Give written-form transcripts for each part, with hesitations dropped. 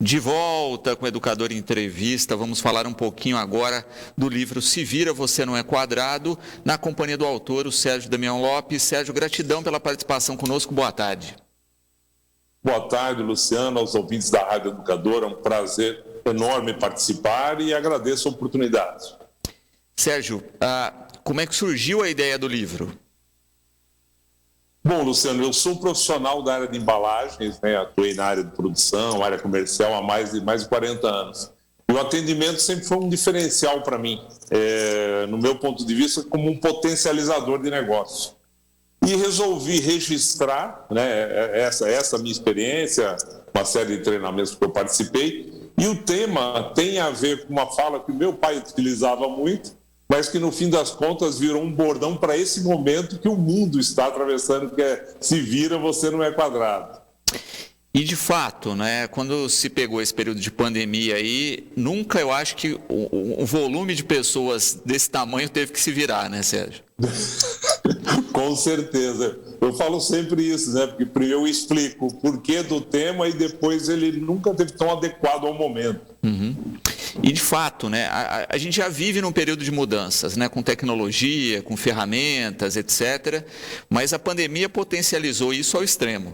De volta com o Educador em Entrevista, vamos falar um pouquinho agora do livro Se Vira, Você Não é Quadrado, na companhia do autor, o Sérgio Damião Lopes. Sérgio, gratidão pela participação conosco, boa tarde. Boa tarde, Luciano, aos ouvintes da Rádio Educadora, é um prazer enorme participar e agradeço a oportunidade. Sérgio, como é que surgiu a ideia do livro? Bom, Luciano, eu sou profissional da área de embalagens, né? Atuei na área de produção, área comercial há mais de 40 anos. E o atendimento sempre foi um diferencial para mim, no meu ponto de vista, como um potencializador de negócio. E resolvi registrar, né, essa minha experiência, uma série de treinamentos que eu participei, e o tema tem a ver com uma fala que o meu pai utilizava muito, mas que no fim das contas virou um bordão para esse momento que o mundo está atravessando, que é se vira, você não é quadrado. E de fato, né, quando se pegou esse período de pandemia aí, nunca eu acho que o volume de pessoas desse tamanho teve que se virar, né, Sérgio? Com certeza. Eu falo sempre isso, né? Porque primeiro eu explico o porquê do tema e depois ele nunca teve tão adequado ao momento. Uhum. E de fato, né, a gente já vive num período de mudanças, né, com tecnologia, com ferramentas, etc. Mas a pandemia potencializou isso ao extremo.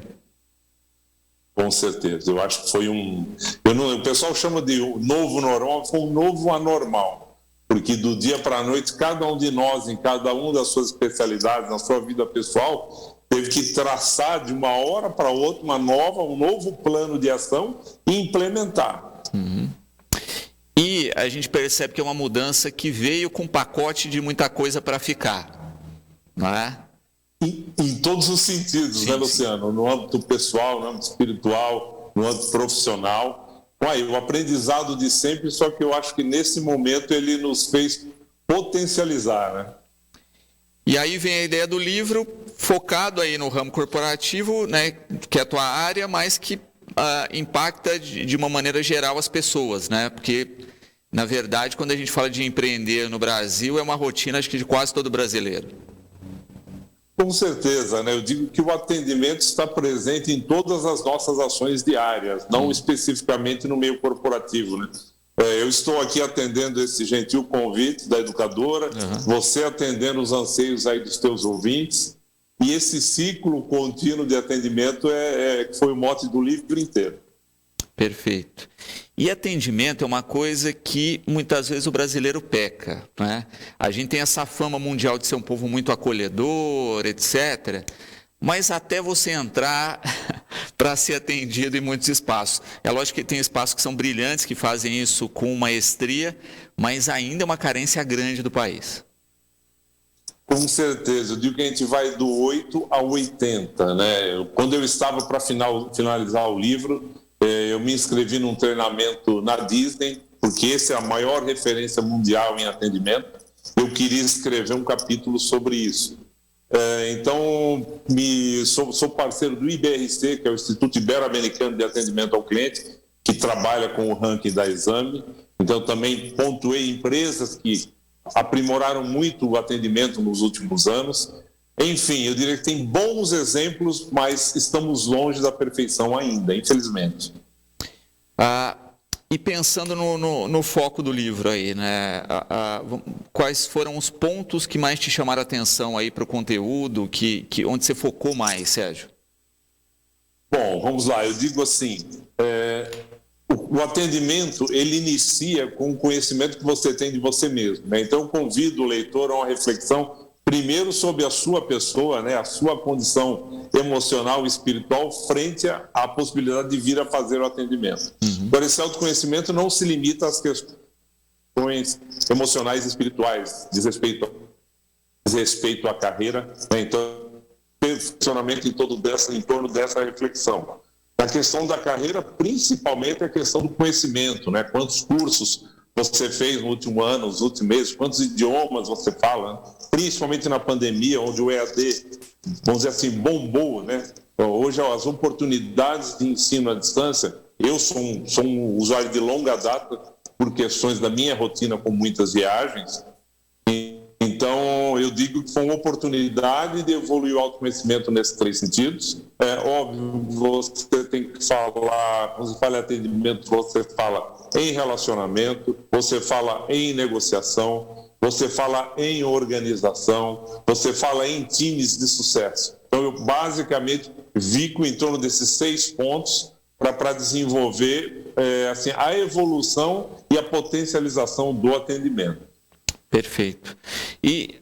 Com certeza. Eu acho que foi o pessoal chama de novo normal, foi um novo anormal. Porque do dia para a noite, cada um de nós, em cada uma das suas especialidades, na sua vida pessoal, teve que traçar de uma hora para outra um novo plano de ação e implementar. Uhum. E a gente percebe que é uma mudança que veio com um pacote de muita coisa para ficar, não é? Em todos os sentidos, sim, né, Luciano? Sim. No âmbito pessoal, no âmbito espiritual, no âmbito profissional. O aprendizado de sempre, só que eu acho que nesse momento ele nos fez potencializar, né? E aí vem a ideia do livro, focado aí no ramo corporativo, né, que é a tua área, mas que impacta de uma maneira geral as pessoas, né? Porque, na verdade, quando a gente fala de empreender no Brasil, é uma rotina, acho que de quase todo brasileiro. Com certeza, né? Eu digo que o atendimento está presente em todas as nossas ações diárias, não especificamente no meio corporativo, né? Eu estou aqui atendendo esse gentil convite da educadora, você atendendo os anseios aí dos teus ouvintes, e esse ciclo contínuo de atendimento foi o mote do livro inteiro. Perfeito. E atendimento é uma coisa que muitas vezes o brasileiro peca, né? A gente tem essa fama mundial de ser um povo muito acolhedor, etc. Mas até você entrar para ser atendido em muitos espaços. É lógico que tem espaços que são brilhantes, que fazem isso com maestria, mas ainda é uma carência grande do país. Com certeza. Eu digo que a gente vai do 8 ao 80, né? Quando eu estava para finalizar o livro, eu me inscrevi num treinamento na Disney, porque essa é a maior referência mundial em atendimento. Eu queria escrever um capítulo sobre isso. Então, sou parceiro do IBRC, que é o Instituto Ibero-Americano de Atendimento ao Cliente, que trabalha com o ranking da Exame. Então, também pontuei empresas que aprimoraram muito o atendimento nos últimos anos. Enfim, eu diria que tem bons exemplos, mas estamos longe da perfeição ainda, infelizmente. E pensando no foco do livro aí, né? Quais foram os pontos que mais te chamaram a atenção aí para o conteúdo, onde você focou mais, Sérgio? Bom, vamos lá. Eu digo assim, o atendimento, ele inicia com o conhecimento que você tem de você mesmo, né? Então, eu convido o leitor a uma reflexão primeiro sobre a sua pessoa, né, a sua condição emocional e espiritual frente à possibilidade de vir a fazer o atendimento. Agora, esse autoconhecimento não se limita às questões emocionais e espirituais, diz respeito à carreira, né? Então, funcionamento em torno dessa reflexão. A questão da carreira, principalmente, é a questão do conhecimento, né? Quantos cursos você fez no último ano, nos últimos meses, quantos idiomas você fala, né? Principalmente na pandemia, onde o EAD, vamos dizer assim, bombou, né? Então, hoje, as oportunidades de ensino à distância, eu sou um usuário de longa data, por questões da minha rotina com muitas viagens, Então, eu digo que foi uma oportunidade de evoluir o autoconhecimento nesses 3 sentidos. É óbvio, você tem que falar, quando você fala em atendimento, você fala em relacionamento, você fala em negociação, você fala em organização, você fala em times de sucesso. Então, eu basicamente fico em torno desses 6 pontos para desenvolver assim, a evolução e a potencialização do atendimento. Perfeito. E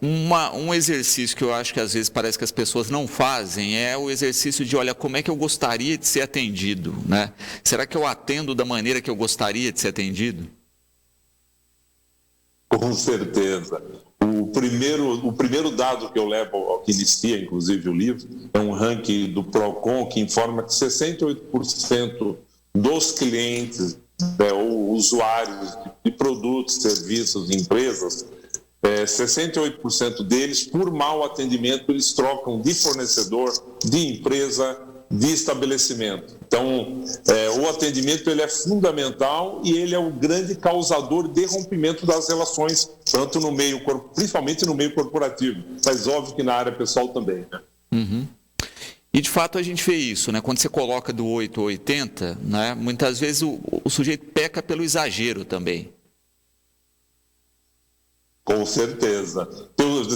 um exercício que eu acho que às vezes parece que as pessoas não fazem é o exercício de, olha, como é que eu gostaria de ser atendido, né? Será que eu atendo da maneira que eu gostaria de ser atendido? Com certeza. O primeiro dado que eu levo, que inicia inclusive o livro, é um ranking do Procon que informa que 68% dos clientes ou usuários de produtos, serviços, empresas, 68% deles, por mau atendimento, eles trocam de fornecedor, de empresa, de estabelecimento. Então, o atendimento ele é fundamental e ele é o grande causador de rompimento das relações, tanto no meio, principalmente no meio corporativo, mas óbvio que na área pessoal também, né? Uhum. E de fato a gente vê isso, né? Quando você coloca do 8 ao 80, né? Muitas vezes o sujeito peca pelo exagero também. Com certeza.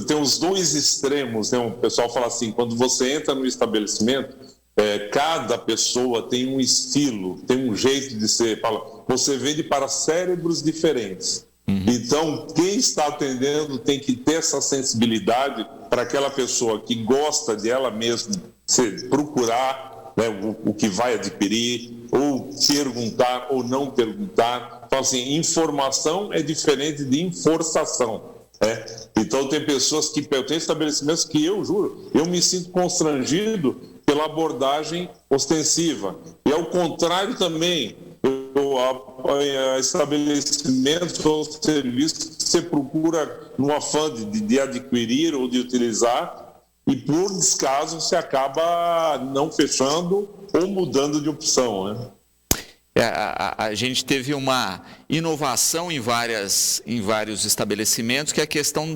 Tem os 2 extremos, né? O pessoal fala assim, quando você entra no estabelecimento, cada pessoa tem um estilo, tem um jeito de ser. Você vende para cérebros diferentes. Uhum. Então, quem está atendendo tem que ter essa sensibilidade para aquela pessoa que gosta de ela mesma procurar, né, o que vai adquirir, ou perguntar ou não perguntar. Então, assim, informação é diferente de enforçação. Né? Então, tem pessoas que... Eu tenho estabelecimentos que eu juro, eu me sinto constrangido pela abordagem ostensiva. E ao contrário também, estabelecimentos ou serviços que você procura no afã de adquirir ou de utilizar, e por descaso você acaba não fechando ou mudando de opção, né? A gente teve uma inovação em vários estabelecimentos, que é a questão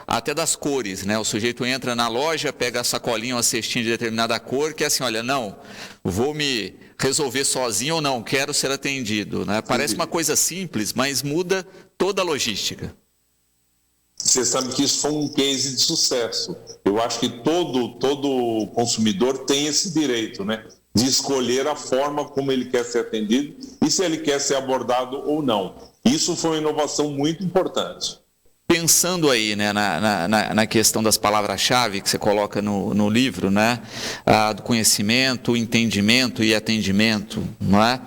até das cores, né? O sujeito entra na loja, pega a sacolinha ou a cestinha de determinada cor, que é assim, olha, não, vou me resolver sozinho ou não, quero ser atendido, né? Parece uma coisa simples, mas muda toda a logística. Você sabe que isso foi um case de sucesso. Eu acho que todo consumidor tem esse direito, né? De escolher a forma como ele quer ser atendido e se ele quer ser abordado ou não. Isso foi uma inovação muito importante. Pensando aí, né, na questão das palavras-chave que você coloca no livro, né, do conhecimento, entendimento e atendimento, não é?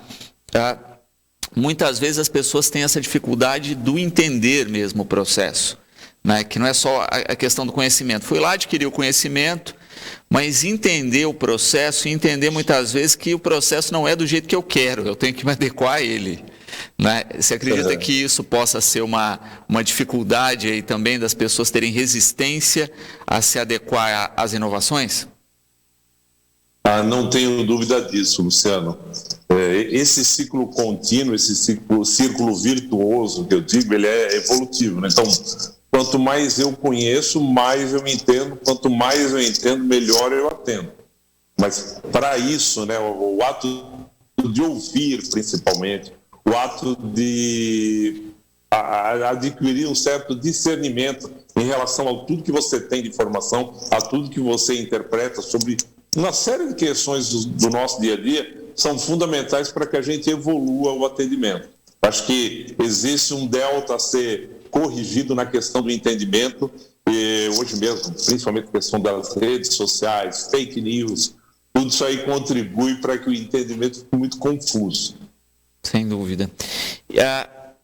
Muitas vezes as pessoas têm essa dificuldade do entender mesmo o processo, né, que não é só a questão do conhecimento. Fui lá, adquiri o conhecimento, mas entender o processo e entender muitas vezes que o processo não é do jeito que eu quero, eu tenho que me adequar a ele. Né? Você acredita que isso possa ser uma dificuldade aí também das pessoas terem resistência a se adequar às inovações? Não tenho dúvida disso, Luciano. Esse ciclo contínuo, esse círculo virtuoso que eu digo, ele é evolutivo, né? Então, quanto mais eu conheço, mais eu me entendo. Quanto mais eu entendo, melhor eu atendo. Mas, para isso, né, o ato de ouvir, principalmente, o ato de adquirir um certo discernimento em relação a tudo que você tem de informação, a tudo que você interpreta sobre uma série de questões do nosso dia a dia, são fundamentais para que a gente evolua o atendimento. Acho que existe um delta a ser corrigido na questão do entendimento, e hoje mesmo, principalmente a questão das redes sociais, fake news, tudo isso aí contribui para que o entendimento fique muito confuso. Sem dúvida.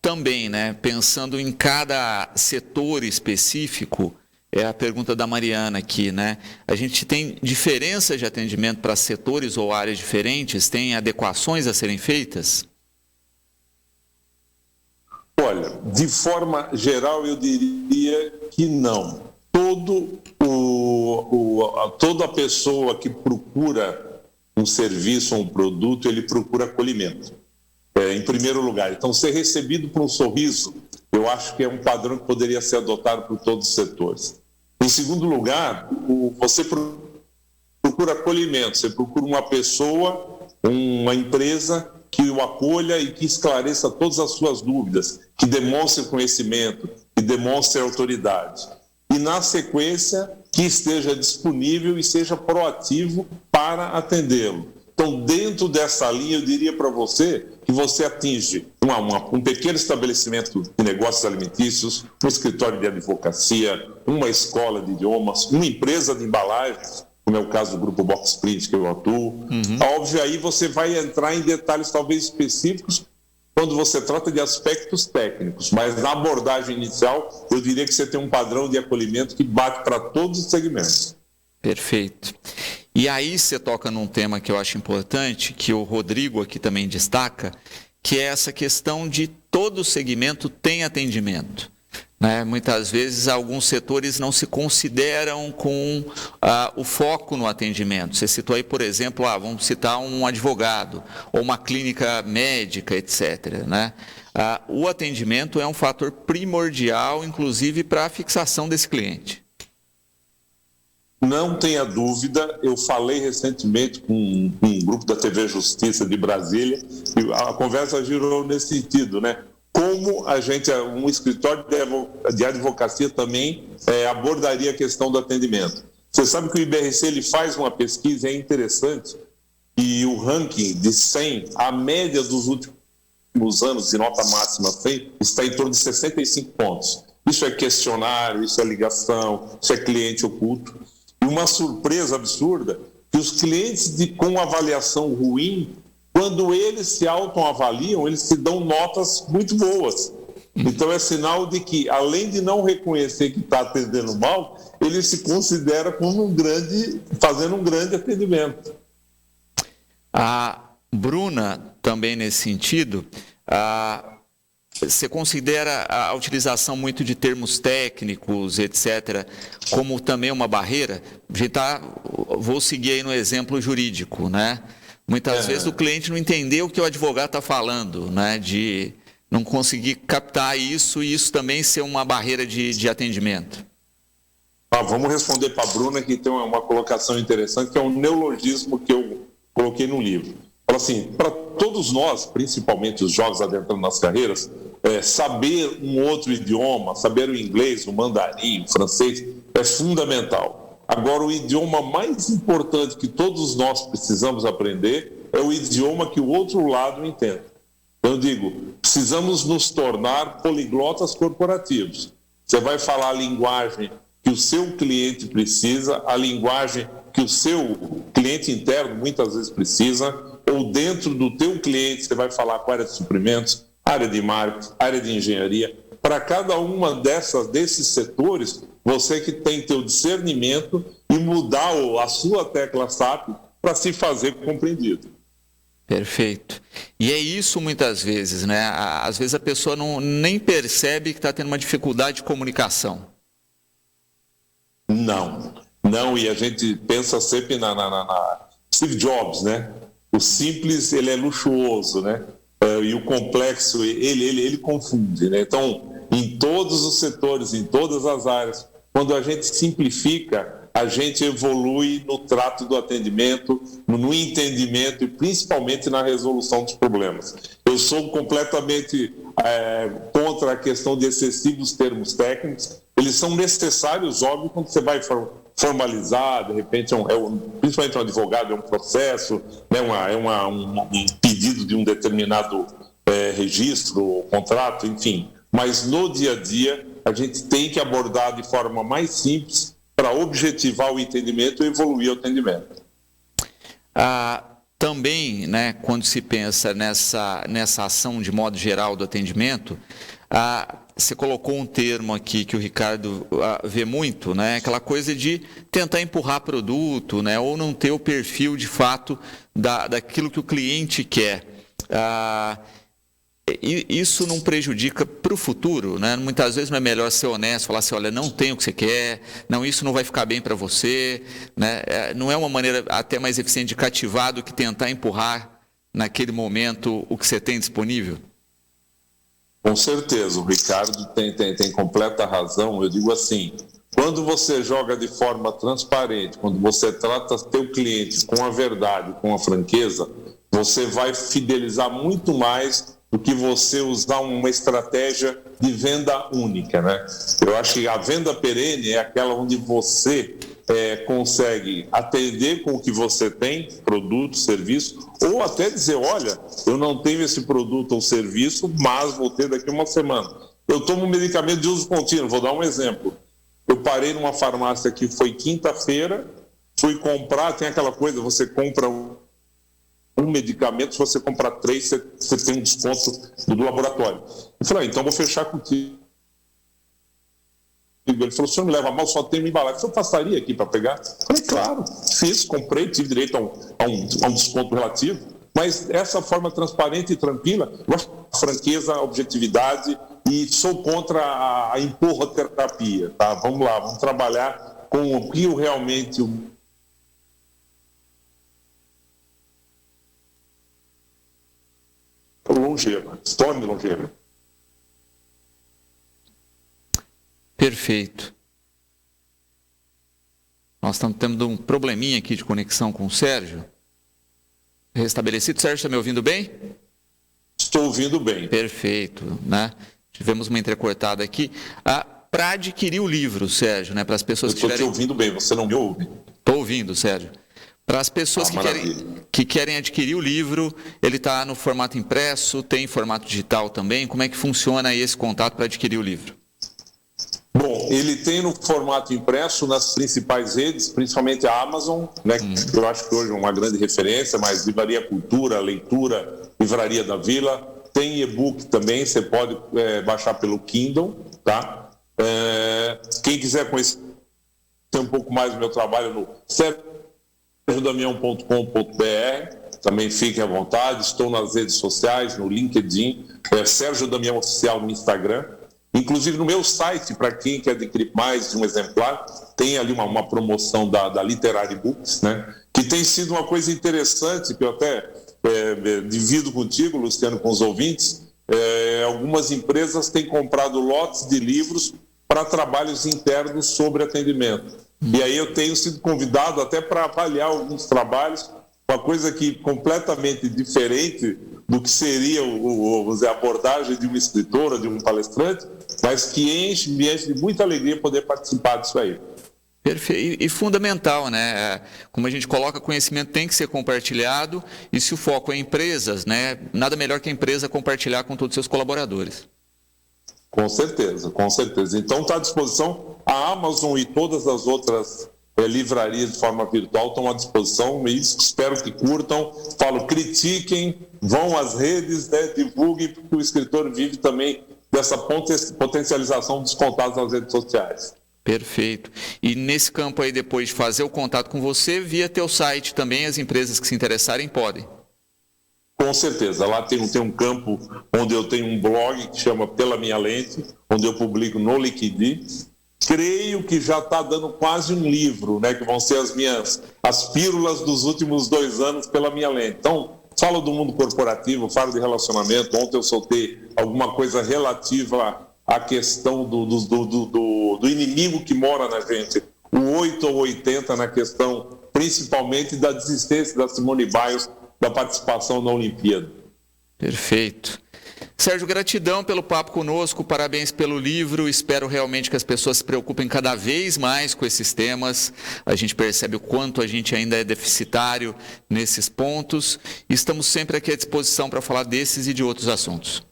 Também, né, pensando em cada setor específico, é a pergunta da Mariana aqui, né? A gente tem diferenças de atendimento para setores ou áreas diferentes? Tem adequações a serem feitas? Olha, de forma geral, eu diria que não. Toda pessoa que procura um serviço ou um produto, ele procura acolhimento, em primeiro lugar. Então, ser recebido por um sorriso Eu acho que é um padrão que poderia ser adotado por todos os setores. Em segundo lugar, você procura acolhimento, você procura uma pessoa, uma empresa que o acolha e que esclareça todas as suas dúvidas, que demonstre conhecimento, que demonstre autoridade. E, na sequência, que esteja disponível e seja proativo para atendê-lo. Então, dentro dessa linha, eu diria para você que você atinge um pequeno estabelecimento de negócios alimentícios, um escritório de advocacia, uma escola de idiomas, uma empresa de embalagens, como é o caso do Grupo Box Print que eu atuo. Óbvio, aí você vai entrar em detalhes talvez específicos quando você trata de aspectos técnicos, mas na abordagem inicial, eu diria que você tem um padrão de acolhimento que bate para todos os segmentos. Perfeito. E aí você toca num tema que eu acho importante, que o Rodrigo aqui também destaca, que é essa questão de todo segmento tem atendimento. Né? Muitas vezes alguns setores não se consideram com o foco no atendimento. Você citou aí, por exemplo, vamos citar um advogado ou uma clínica médica, etc. Né? O atendimento é um fator primordial, inclusive, para a fixação desse cliente. Não tenha dúvida, eu falei recentemente com um grupo da TV Justiça de Brasília, e a conversa girou nesse sentido, né? Como um escritório de advocacia também abordaria a questão do atendimento. Você sabe que o IBRC ele faz uma pesquisa, é interessante, e o ranking de 100, a média dos últimos anos de nota máxima 100, está em torno de 65 pontos. Isso é questionário, isso é ligação, isso é cliente oculto. E uma surpresa absurda, que os clientes com avaliação ruim, quando eles se autoavaliam, eles se dão notas muito boas. Então é sinal de que, além de não reconhecer que está atendendo mal, ele se considera como fazendo um grande atendimento. A Bruna, também nesse sentido, você considera a utilização muito de termos técnicos, etc., como também uma barreira? Vou seguir aí no exemplo jurídico, né? Muitas vezes o cliente não entendeu o que o advogado está falando, né? De não conseguir captar isso e isso também ser uma barreira de atendimento. Vamos responder para a Bruna, que tem uma colocação interessante, que é um neologismo que eu coloquei no livro. Fala assim, para todos nós, principalmente os jovens adentrando nas carreiras, saber um outro idioma, saber o inglês, o mandarim, o francês, é fundamental. Agora, o idioma mais importante que todos nós precisamos aprender é o idioma que o outro lado entende. Então, eu digo, precisamos nos tornar poliglotas corporativos. Você vai falar a linguagem que o seu cliente precisa, a linguagem que o seu cliente interno muitas vezes precisa, ou dentro do teu cliente você vai falar com a área de suprimentos, área de marketing, área de engenharia. Para cada uma desses setores, você que tem teu discernimento e mudar a sua tecla SAP para se fazer compreendido. Perfeito. E é isso muitas vezes, né? Às vezes a pessoa nem percebe que está tendo uma dificuldade de comunicação. Não, e a gente pensa sempre na Steve Jobs, né? O simples, ele é luxuoso, né? E o complexo, ele confunde, né? Então, em todos os setores, em todas as áreas, quando a gente simplifica, a gente evolui no trato do atendimento, no entendimento e principalmente na resolução dos problemas. Eu sou completamente contra a questão de excessivos termos técnicos. Eles são necessários, óbvio, quando você vai formalizar, de repente, principalmente um advogado, é um processo, né, um pedido de um determinado registro, contrato, enfim. Mas no dia a dia, a gente tem que abordar de forma mais simples para objetivar o entendimento e evoluir o atendimento. Também, né, quando se pensa nessa ação de modo geral do atendimento, você colocou um termo aqui que o Ricardo vê muito, né, aquela coisa de tentar empurrar produto, né, ou não ter o perfil de fato daquilo que o cliente quer. Isso não prejudica para o futuro, né? Muitas vezes não é melhor ser honesto, falar assim, olha, não tem o que você quer, não, isso não vai ficar bem para você, né? Não é uma maneira até mais eficiente de cativar do que tentar empurrar naquele momento o que você tem disponível? Com certeza, o Ricardo tem completa razão. Eu digo assim, quando você joga de forma transparente, quando você trata teu cliente com a verdade, com a franqueza, você vai fidelizar muito mais do que você usar uma estratégia de venda única, né? Eu acho que a venda perene é aquela onde você consegue atender com o que você tem, produto, serviço, ou até dizer, olha, eu não tenho esse produto ou serviço, mas vou ter daqui uma semana. Eu tomo medicamento de uso contínuo, vou dar um exemplo. Eu parei numa farmácia que foi quinta-feira, fui comprar, tem aquela coisa, você compra um medicamento, se você comprar 3, você tem um desconto do laboratório. Eu falei, então vou fechar contigo. Ele falou, o senhor me leva mal, só tem uma embalagem. Eu passaria aqui para pegar? Eu falei, claro, fiz, comprei, tive direito a um desconto relativo, mas essa forma transparente e tranquila, franqueza, objetividade, e sou contra a empurroterapia, tá? Vamos lá, vamos trabalhar com o que realmente longeva, torne longeva. Perfeito. Nós estamos tendo um probleminha aqui de conexão com o Sérgio. Restabelecido. Sérgio, está me ouvindo bem? Estou ouvindo bem. Perfeito, né? Tivemos uma entrecortada aqui. Para adquirir o livro, Sérgio, né? Para as pessoas que tiverem... Eu estou te ouvindo bem, você não me ouve? Estou ouvindo, Sérgio. Para as pessoas que querem adquirir o livro, ele está no formato impresso, tem formato digital também. Como é que funciona esse contato para adquirir o livro? Bom, ele tem no formato impresso nas principais redes, principalmente a Amazon, né? Eu acho que hoje é uma grande referência, mas Livraria Cultura, Leitura, Livraria da Vila. Tem e-book também, você pode baixar pelo Kindle, tá? Quem quiser conhecer um pouco mais do meu trabalho no sergiodamião.com.br, também fique à vontade. Estou nas redes sociais, no LinkedIn, Sérgio Damião Oficial no Instagram. Inclusive no meu site, para quem quer adquirir mais de um exemplar, tem ali uma promoção da Literary Books, né? Que tem sido uma coisa interessante, que eu até divido contigo, Luciano, com os ouvintes. Algumas empresas têm comprado lotes de livros para trabalhos internos sobre atendimento. E aí eu tenho sido convidado até para avaliar alguns trabalhos, uma coisa que completamente diferente do que seria a abordagem de uma escritora, de um palestrante, mas que me enche de muita alegria poder participar disso aí. Perfeito. E fundamental, né? Como a gente coloca, conhecimento tem que ser compartilhado, e se o foco é empresas, né? Nada melhor que a empresa compartilhar com todos os seus colaboradores. Com certeza, com certeza. Então está à disposição, a Amazon e todas as outras livrarias de forma virtual estão à disposição, e espero que curtam, critiquem, vão às redes, né, divulguem, porque o escritor vive também dessa potencialização dos contatos nas redes sociais. Perfeito. E nesse campo aí, depois de fazer o contato com você, via teu site também, as empresas que se interessarem podem. Com certeza. Lá tem um campo onde eu tenho um blog que chama Pela Minha Lente, onde eu publico no Liquidi. Creio que já está dando quase um livro, né, que vão ser as pílulas dos últimos 2 anos pela minha lente. Então, falo do mundo corporativo, falo de relacionamento. Ontem eu soltei alguma coisa relativa à questão do inimigo que mora na gente, o 8 ou 80 na questão, principalmente da desistência da Simone Biles da participação na Olimpíada. Perfeito. Sérgio, gratidão pelo papo conosco, parabéns pelo livro, espero realmente que as pessoas se preocupem cada vez mais com esses temas, a gente percebe o quanto a gente ainda é deficitário nesses pontos, e estamos sempre aqui à disposição para falar desses e de outros assuntos.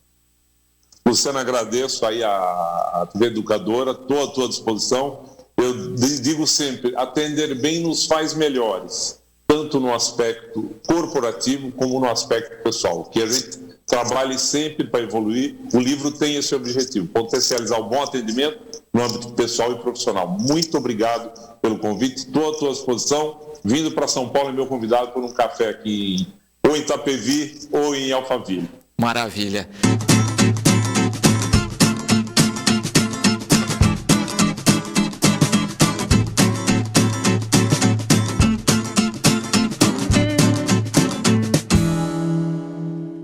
Luciano, agradeço aí a TV Educadora, estou à tua disposição. Eu digo sempre, atender bem nos faz melhores, tanto no aspecto corporativo como no aspecto pessoal, que a gente trabalhe sempre para evoluir. O livro tem esse objetivo, potencializar o bom atendimento no âmbito pessoal e profissional. Muito obrigado pelo convite, estou à tua disposição. Vindo para São Paulo, é meu convidado por um café aqui, ou em Itapevi ou em Alphaville. Maravilha.